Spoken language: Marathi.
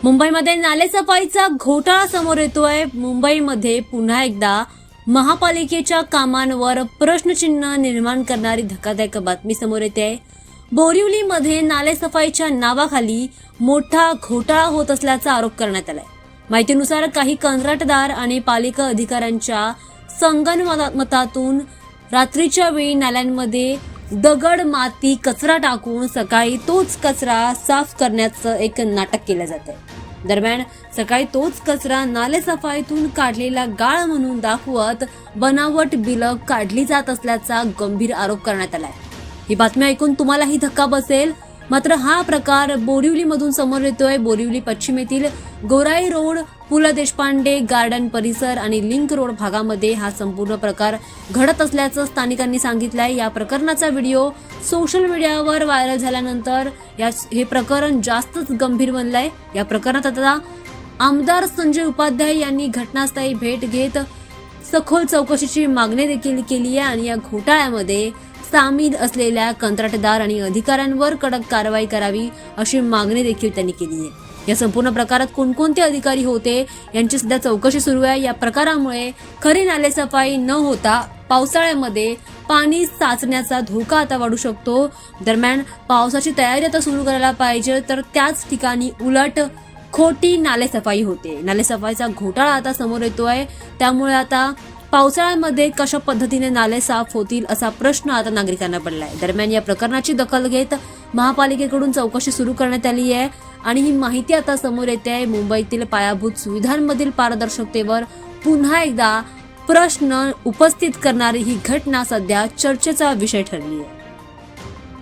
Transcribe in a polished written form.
मुंबईमध्ये नालेसफाईचा घोटाळा समोर येतोय। मुंबईमध्ये पुन्हा एकदा महापालिकेच्या कामांवर प्रश्नचिन्ह निर्माण करणारी धक्कादायक बातमी समोर येते आहे। बोरिवलीमध्ये नालेसफाईच्या नावाखाली मोठा घोटाळा होत असल्याचा आरोप करण्यात आलाय। माहितीनुसार काही कंत्राटदार आणि पालिका अधिकाऱ्यांच्या संगनमतातून रात्रीच्या वेळी नाल्यांमध्ये दगड, माती, कचरा टाकून सकाळी तोच कचरा साफ करण्याचं एक नाटक केलं जातंय। दरम्यान सकाळी तोच कचरा नालेसफाईतून काढलेला गाळ म्हणून दाखवत बनावट बिलं काढली जात असल्याचा गंभीर आरोप करण्यात आलाय। ही बातमी ऐकून तुम्हालाही धक्का बसेल, मात्र हा प्रकार बोरिवलीमधून समोर येतोय। बोरिवली पश्चिमेतील गोराई रोड, पु ल देशपांडे गार्डन परिसर आणि लिंक रोड भागामध्ये हा संपूर्ण प्रकार घडत असल्याचं स्थानिकांनी सांगितलंय। या प्रकरणाचा व्हिडिओ सोशल मीडियावर व्हायरल झाल्यानंतर हे प्रकरण जास्तच गंभीर बनलंय। या प्रकरणात आता आमदार संजय उपाध्याय यांनी घटनास्थळी भेट घेत सखोल चौकशीची मागणी देखील केली आहे आणि या घोटाळ्यामध्ये सामील असलेल्या कंत्राटदार आणि अधिकाऱ्यांवर कडक कारवाई करावी अशी मागणी देखील त्यांनी केली आहे। या संपूर्ण प्रकारात कोणकोणते अधिकारी होते यांची सध्या चौकशी सुरू आहे। या प्रकारामुळे खरी नालेसफाई न होता पावसाळ्यामध्ये पाणी साचण्याचा धोका आता वाढू शकतो। दरम्यान पावसाची तयारी आता सुरू करायला पाहिजे, तर त्याच ठिकाणी उलट खोटी नालेसफाई होते। नालेसफाईचा घोटाळा आता समोर येतोय, त्यामुळे आता पावसाळ्यामध्ये कशा पद्धतीने नाले साफ होतील असा प्रश्न आता नागरिकांना पडलाय। दरम्यान या प्रकरणाची दखल घेत महापालिकेकडून चौकशी सुरू करण्यात आली आहे आणि ही माहिती आता समोर येते आहे। मुंबईतील पायाभूत सुविधांमधील पारदर्शकतेवर पुन्हा एकदा प्रश्न उपस्थित करणारी ही घटना सध्या चर्चेचा विषय ठरली आहे।